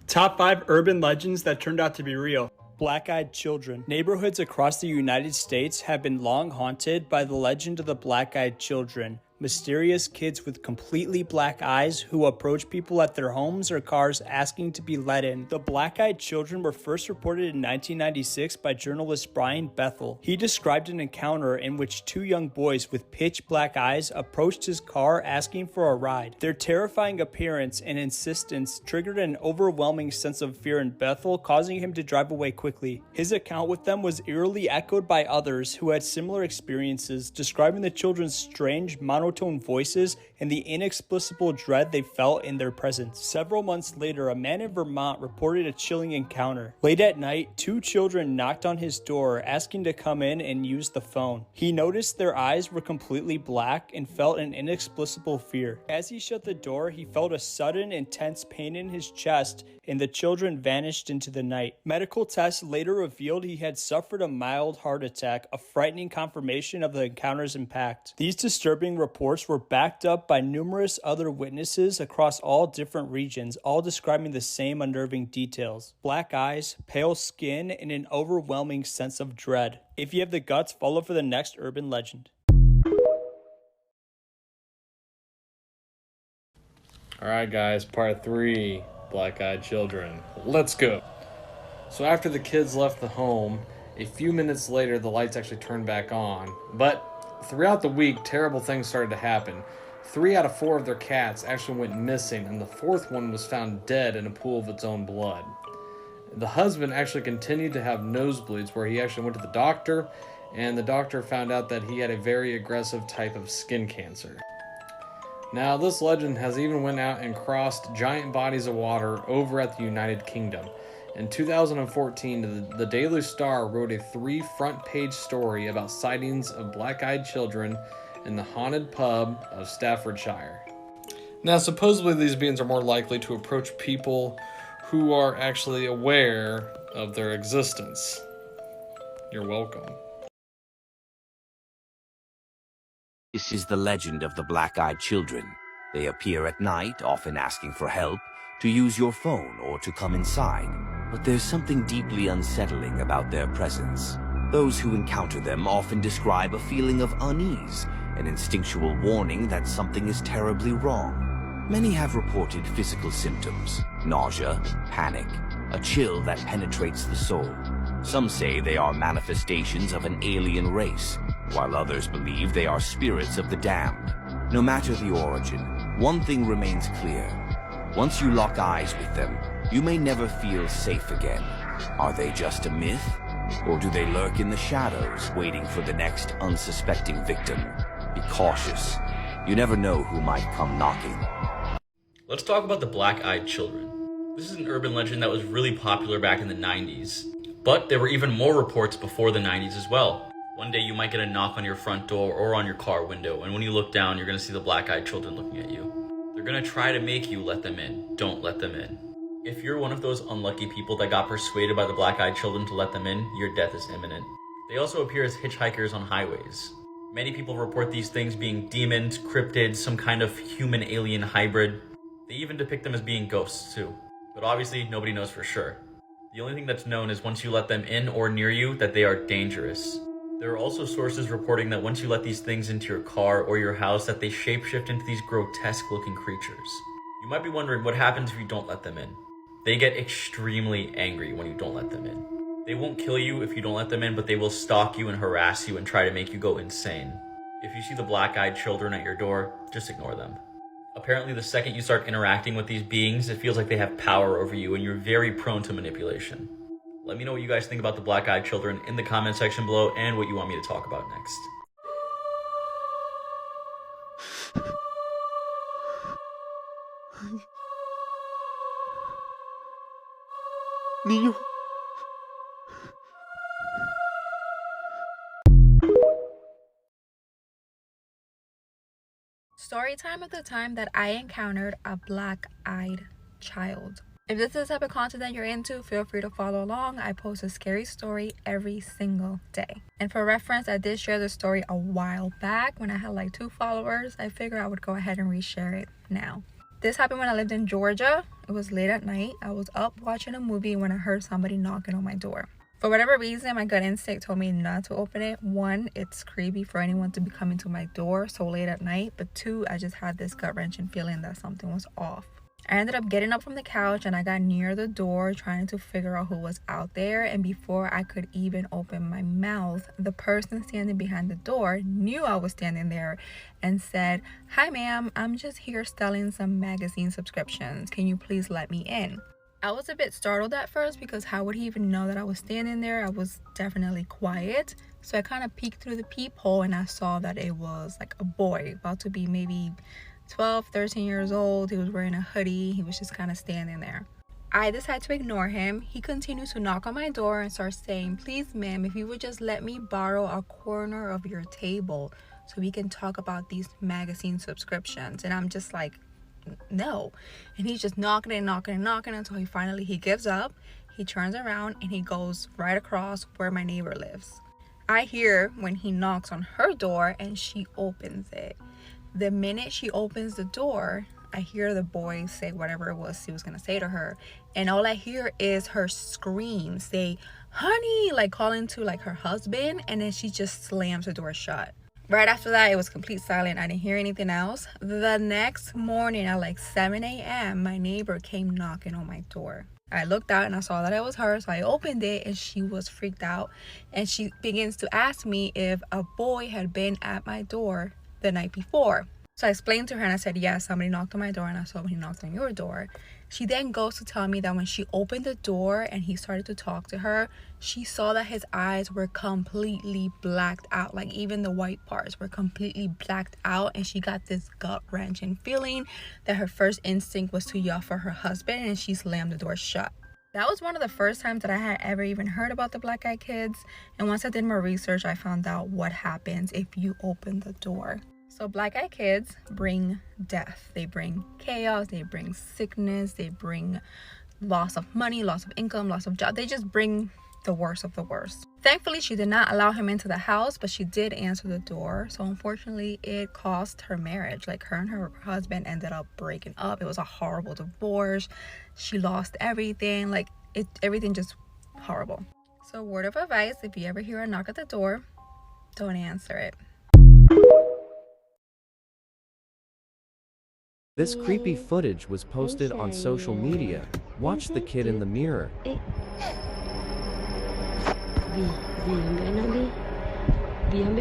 Top 5 urban legends that turned out to be real. Black-eyed children. Neighborhoods across the United States have been long haunted by the legend of the black-eyed children. Mysterious kids with completely black eyes who approach people at their homes or cars asking to be let in. The black-eyed children were first reported in 1996 by journalist Brian Bethel. He described an encounter in which two young boys with pitch black eyes approached his car asking for a ride. Their terrifying appearance and insistence triggered an overwhelming sense of fear in Bethel, causing him to drive away quickly. His account with them was eerily echoed by others who had similar experiences, describing the children's strange monotone voices and the inexplicable dread they felt in their presence. Several months later, a man in Vermont reported a chilling encounter. Late at night, two children knocked on his door asking to come in and use the phone. He noticed their eyes were completely black and felt an inexplicable fear. As he shut the door, he felt a sudden, intense pain in his chest, and the children vanished into the night. Medical tests later revealed he had suffered a mild heart attack, a frightening confirmation of the encounter's impact. These disturbing reports were backed up by numerous other witnesses across all different regions, all describing the same unnerving details. Black eyes, pale skin, and an overwhelming sense of dread. If you have the guts, follow for the next urban legend. Alright guys, part 3, black-eyed children. Let's go. So after the kids left the home, a few minutes later the lights actually turned back on. But throughout the week, terrible things started to happen. 3 out of 4 of their cats actually went missing, and the 4th one was found dead in a pool of its own blood. The husband actually continued to have nosebleeds, where he actually went to the doctor, and the doctor found out that he had a very aggressive type of skin cancer. Now, this legend has even went out and crossed giant bodies of water over at the United Kingdom. In 2014, the Daily Star wrote a 3 front-page story about sightings of black-eyed children in the haunted pub of Staffordshire. Now, supposedly these beings are more likely to approach people who are actually aware of their existence. You're welcome. This is the legend of the black-eyed children. They appear at night, often asking for help, to use your phone or to come inside. But there's something deeply unsettling about their presence. Those who encounter them often describe a feeling of unease, an instinctual warning that something is terribly wrong. Many have reported physical symptoms: nausea, panic, a chill that penetrates the soul. Some say they are manifestations of an alien race, while others believe they are spirits of the damned. No matter the origin, one thing remains clear. Once you lock eyes with them, you may never feel safe again. Are they just a myth? Or do they lurk in the shadows, waiting for the next unsuspecting victim? Be cautious. You never know who might come knocking. Let's talk about the black-eyed children. This is an urban legend that was really popular back in the 90s. But there were even more reports before the 90s as well. One day you might get a knock on your front door or on your car window, and when you look down, you're going to see the black-eyed children looking at you. They're going to try to make you let them in. Don't let them in. If you're one of those unlucky people that got persuaded by the black-eyed children to let them in, your death is imminent. They also appear as hitchhikers on highways. Many people report these things being demons, cryptids, some kind of human-alien hybrid. They even depict them as being ghosts too. But obviously, nobody knows for sure. The only thing that's known is once you let them in or near you, that they are dangerous. There are also sources reporting that once you let these things into your car or your house, that they shapeshift into these grotesque-looking creatures. You might be wondering what happens if you don't let them in. They get extremely angry when you don't let them in. They won't kill you if you don't let them in, but they will stalk you and harass you and try to make you go insane. If you see the black-eyed children at your door, just ignore them. Apparently, the second you start interacting with these beings, it feels like they have power over you and you're very prone to manipulation. Let me know what you guys think about the black-eyed children in the comment section below and what you want me to talk about next. Niño. Story time of the time that I encountered a black-eyed child. If this is the type of content that you're into, feel free to follow along. I post a scary story every single day. And for reference, I did share the story a while back when I had like 2 followers. I figured I would go ahead and reshare it now. This happened when I lived in Georgia. It was late at night. I was up watching a movie when I heard somebody knocking on my door. For whatever reason, my gut instinct told me not to open it. One, it's creepy for anyone to be coming to my door so late at night. But two, I just had this gut-wrenching feeling that something was off. I ended up getting up from the couch and I got near the door trying to figure out who was out there. And before I could even open my mouth, the person standing behind the door knew I was standing there and said, "Hi ma'am, I'm just here selling some magazine subscriptions. Can you please let me in?" I was a bit startled at first because how would he even know that I was standing there? I was definitely quiet. So I kind of peeked through the peephole and I saw that it was like a boy about to be maybe 12, 13 years old. He was wearing a hoodie. He was just kind of standing there. I decided to ignore him. He continued to knock on my door and start saying, "Please, ma'am, if you would just let me borrow a corner of your table so we can talk about these magazine subscriptions." And I'm just like, no. And he's just knocking and knocking and knocking until he gives up. He turns around and he goes right across where my neighbor lives. I hear when he knocks on her door and she opens it. The minute she opens the door, I hear the boy say whatever it was he was gonna say to her, and all I hear is her scream, say, "Honey," like calling to like her husband, and then she just slams the door shut. Right after that, it was complete silent. I didn't hear anything else. The next morning at like 7 a.m., my neighbor came knocking on my door. I looked out and I saw that it was her, so I opened it and she was freaked out, and she begins to ask me if a boy had been at my door the night before. So I explained to her and I said, "Yes, somebody knocked on my door and I saw when he knocked on your door." She then goes to tell me that when she opened the door and he started to talk to her, she saw that his eyes were completely blacked out. Like even the white parts were completely blacked out, and she got this gut-wrenching feeling that her first instinct was to yell for her husband, and she slammed the door shut. That was one of the first times that I had ever even heard about the Black Eyed Kids, and once I did more research, I found out what happens if you open the door. So Black Eyed Kids bring death, they bring chaos, they bring sickness, they bring loss of money, loss of income, loss of job. They just bring the worst of the worst. Thankfully, she did not allow him into the house, but she did answer the door. So unfortunately, it cost her marriage. Like her and her husband ended up breaking up. It was a horrible divorce. She lost everything. Like everything just horrible. So word of advice, if you ever hear a knock at the door, don't answer it. This creepy footage was posted on social media. Watch the kid in the mirror. Ambil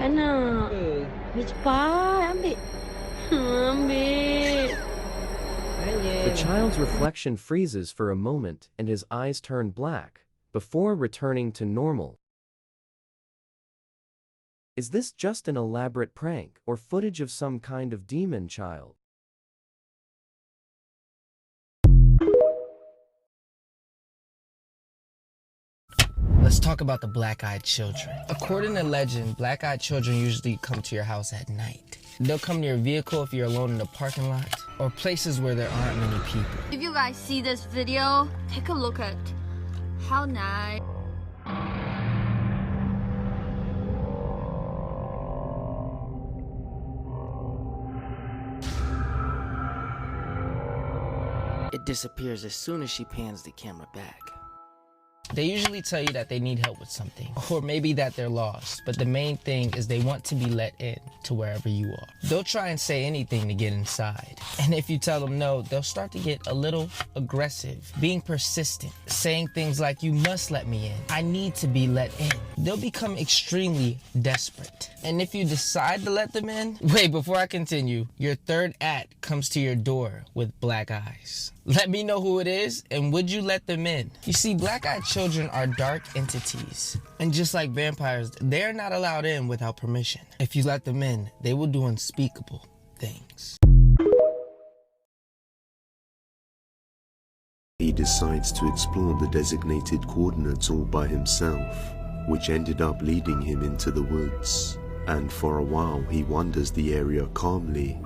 anak. Ambil cepat, ambil. The child's reflection freezes for a moment and his eyes turn black, before returning to normal. Is this just an elaborate prank or footage of some kind of demon child? Let's talk about the black-eyed children. According to legend, black-eyed children usually come to your house at night. They'll come to your vehicle if you're alone in the parking lot, or places where there aren't many people. If you guys see this video, take a look at how nice. It disappears as soon as she pans the camera back. They usually tell you that they need help with something, or maybe that they're lost, but the main thing is they want to be let in to wherever you are. They'll try and say anything to get inside, and if you tell them no, they'll start to get a little aggressive, being persistent, saying things like, "You must let me in, I need to be let in." They'll become extremely desperate, and if you decide to let them in, wait, before I continue, your third act comes to your door with black eyes. Let me know who it is, and would you let them in? You see, black-eyed children are dark entities. And just like vampires, they are not allowed in without permission. If you let them in, they will do unspeakable things. He decides to explore the designated coordinates all by himself, which ended up leading him into the woods. And for a while, he wanders the area calmly,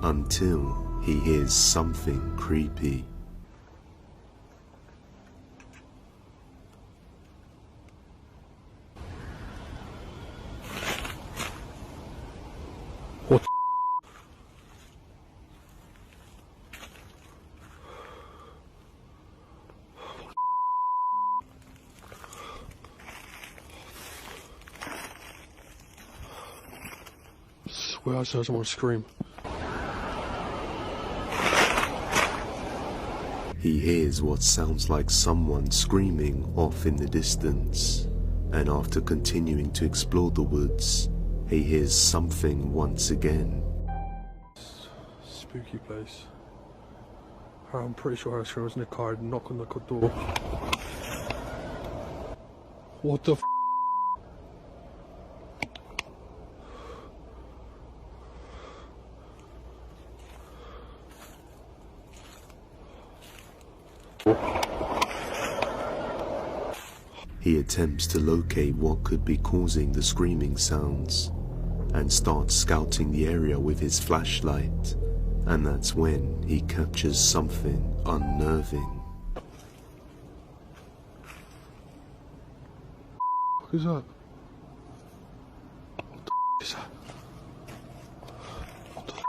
until he hears something creepy. What? Well, I saw someone scream. He hears what sounds like someone screaming off in the distance, and after continuing to explore the woods, he hears something once again. Spooky place. I'm pretty sure I was in the car and knock on the door. What the f? He attempts to locate what could be causing the screaming sounds and starts scouting the area with his flashlight, and that's when he captures something unnerving. What is that? What the f is that? What the f?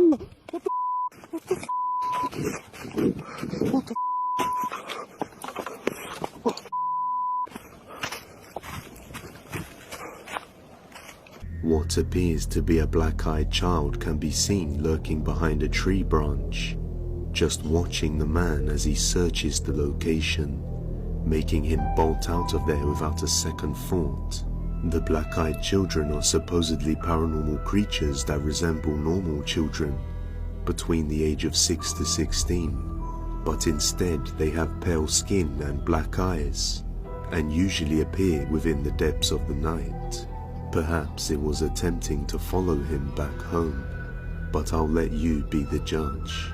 What the f? What the f? What the f? What appears to be a black-eyed child can be seen lurking behind a tree branch, just watching the man as he searches the location, making him bolt out of there without a second thought. The black-eyed children are supposedly paranormal creatures that resemble normal children between the age of 6 to 16, but instead they have pale skin and black eyes, and usually appear within the depths of the night. Perhaps it was attempting to follow him back home, but I'll let you be the judge.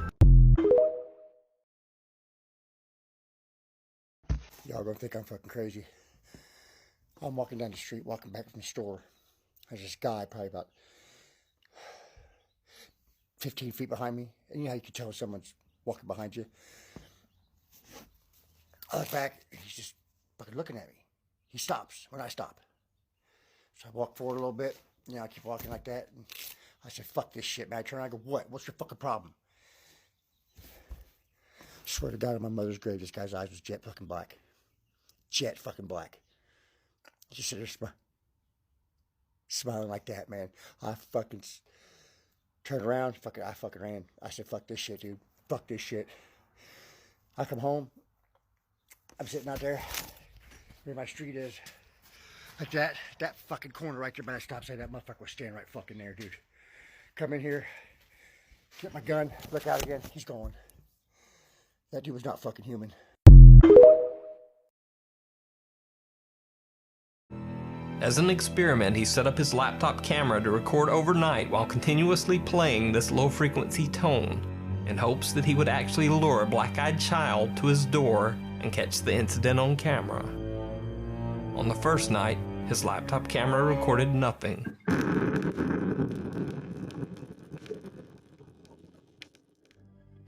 Y'all gonna think I'm fucking crazy. I'm walking down the street, walking back from the store. There's this guy probably about 15 feet behind me. And you know how you can tell someone's walking behind you? I look back, and he's just fucking looking at me. He stops when I stop. So I walk forward a little bit. You know, I keep walking like that. And I said, fuck this shit, man. I turn around and go, what? What's your fucking problem? I swear to God, on my mother's grave, this guy's eyes was jet fucking black. Jet fucking black. He just sit there smiling like that, man. I fucking turned around. I fucking ran. I said, fuck this shit, dude. Fuck this shit. I come home. I'm sitting out there where my street is. Like that fucking corner right there by that stop sign, that motherfucker was standing right fucking there, dude. Come in here, get my gun, look out again, he's gone. That dude was not fucking human. As an experiment, he set up his laptop camera to record overnight while continuously playing this low-frequency tone, in hopes that he would actually lure a black-eyed child to his door and catch the incident on camera. On the first night, his laptop camera recorded nothing.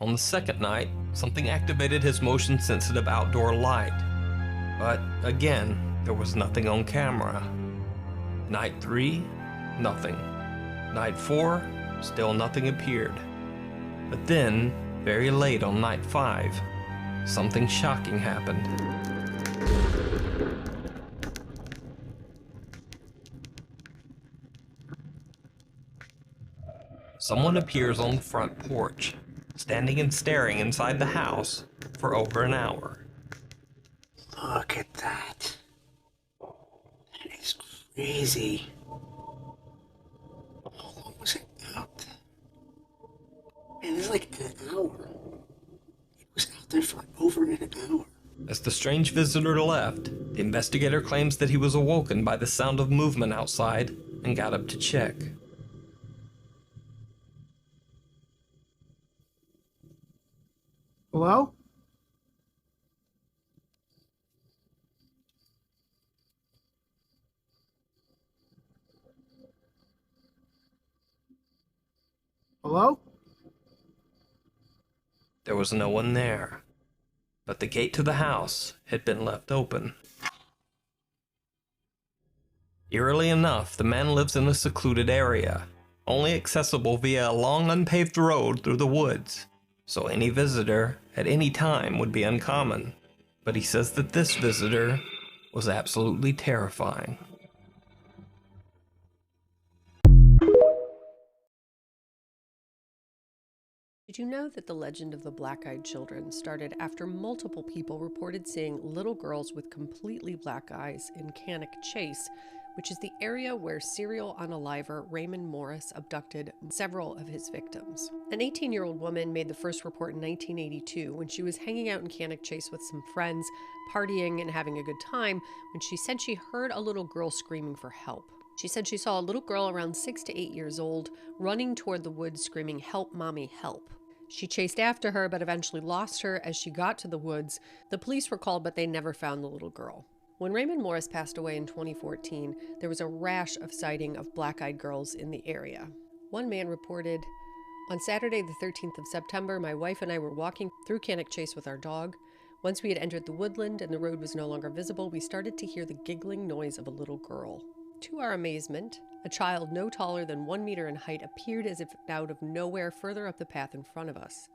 On the second night, something activated his motion-sensitive outdoor light. But again, there was nothing on camera. Night 3, nothing. Night 4, still nothing appeared. But then, very late on night 5, something shocking happened. Someone appears on the front porch, standing and staring inside the house for over an hour. Look at that. That is crazy. How long was it out? Man, it was like an hour. It was out there for over an hour. As the strange visitor left, the investigator claims that he was awoken by the sound of movement outside and got up to check. Hello? Hello? There was no one there, but the gate to the house had been left open. Eerily enough, the man lives in a secluded area, only accessible via a long unpaved road through the woods, so any visitor at any time would be uncommon. But he says that this visitor was absolutely terrifying. Did you know that the legend of the black-eyed children started after multiple people reported seeing little girls with completely black eyes in Cannock Chase, which is the area where serial unaliver Raymond Morris abducted several of his victims? An 18-year-old woman made the first report in 1982 when she was hanging out in Cannock Chase with some friends, partying and having a good time, when she said she heard a little girl screaming for help. She said she saw a little girl around 6 to 8 years old running toward the woods screaming, "Help, mommy, help." She chased after her, but eventually lost her as she got to the woods. The police were called, but they never found the little girl. When Raymond Morris passed away in 2014, there was a rash of sighting of black-eyed girls in the area. One man reported, "On Saturday, the 13th of September, my wife and I were walking through Cannock Chase with our dog. Once we had entered the woodland and the road was no longer visible, we started to hear the giggling noise of a little girl. To our amazement, a child no taller than 1 meter in height appeared as if out of nowhere further up the path in front of us.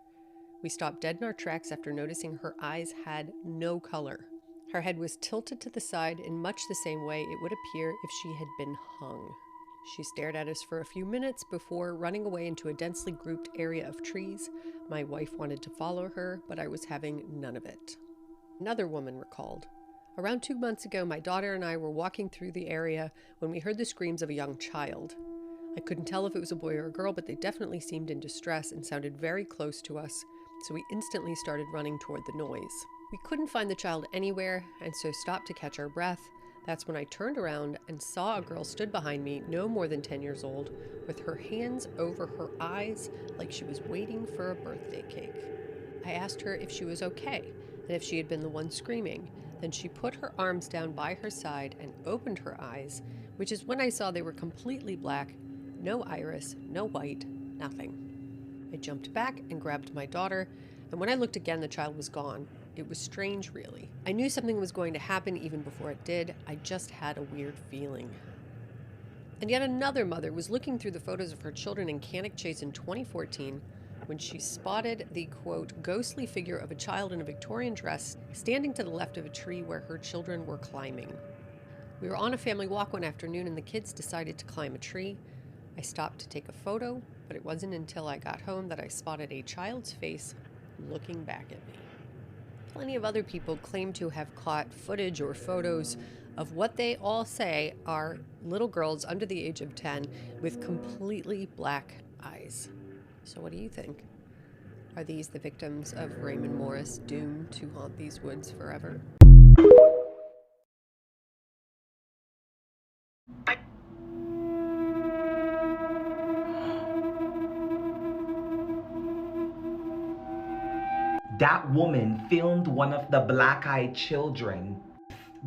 We stopped dead in our tracks after noticing her eyes had no color. Her head was tilted to the side in much the same way it would appear if she had been hung. She stared at us for a few minutes before running away into a densely grouped area of trees. My wife wanted to follow her, but I was having none of it." Another woman recalled, "Around 2 months ago, my daughter and I were walking through the area when we heard the screams of a young child. I couldn't tell if it was a boy or a girl, but they definitely seemed in distress and sounded very close to us, so we instantly started running toward the noise. We couldn't find the child anywhere, and so stopped to catch our breath. That's when I turned around and saw a girl stood behind me, no more than 10 years old, with her hands over her eyes like she was waiting for a birthday cake. I asked her if she was okay, and if she had been the one screaming. Then she put her arms down by her side and opened her eyes, which is when I saw they were completely black, no iris, no white, nothing. I jumped back and grabbed my daughter, and when I looked again, the child was gone. It was strange, really. I knew something was going to happen even before it did. I just had a weird feeling." And yet another mother was looking through the photos of her children in Cannock Chase in 2014 when she spotted the, quote, ghostly figure of a child in a Victorian dress standing to the left of a tree where her children were climbing. We were on a family walk one afternoon and the kids decided to climb a tree. I stopped to take a photo, but it wasn't until I got home that I spotted a child's face looking back at me. Plenty of other people claim to have caught footage or photos of what they all say are little girls under the age of 10 with completely black eyes. So what do you think? Are these the victims of Raymond Morris doomed to haunt these woods forever? That woman filmed one of the black-eyed children.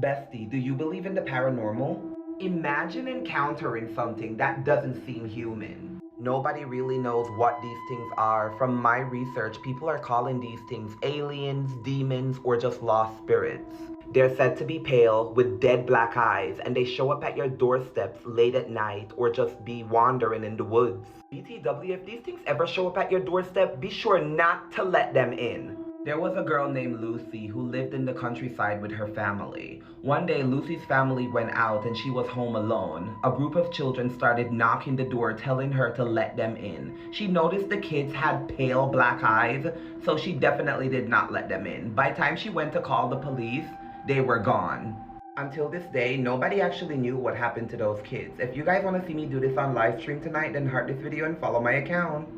Bestie, do you believe in the paranormal? Imagine encountering something that doesn't seem human. Nobody really knows what these things are. From my research, people are calling these things aliens, demons, or just lost spirits. They're said to be pale with dead black eyes, and they show up at your doorsteps late at night or just be wandering in the woods. BTW, if these things ever show up at your doorstep, be sure not to let them in. There was a girl named Lucy who lived in the countryside with her family. One day, Lucy's family went out and she was home alone. A group of children started knocking the door, telling her to let them in. She noticed the kids had pale black eyes, so she definitely did not let them in. By the time she went to call the police, they were gone. Until this day, nobody actually knew what happened to those kids. If you guys want to see me do this on live stream tonight, then heart this video and follow my account.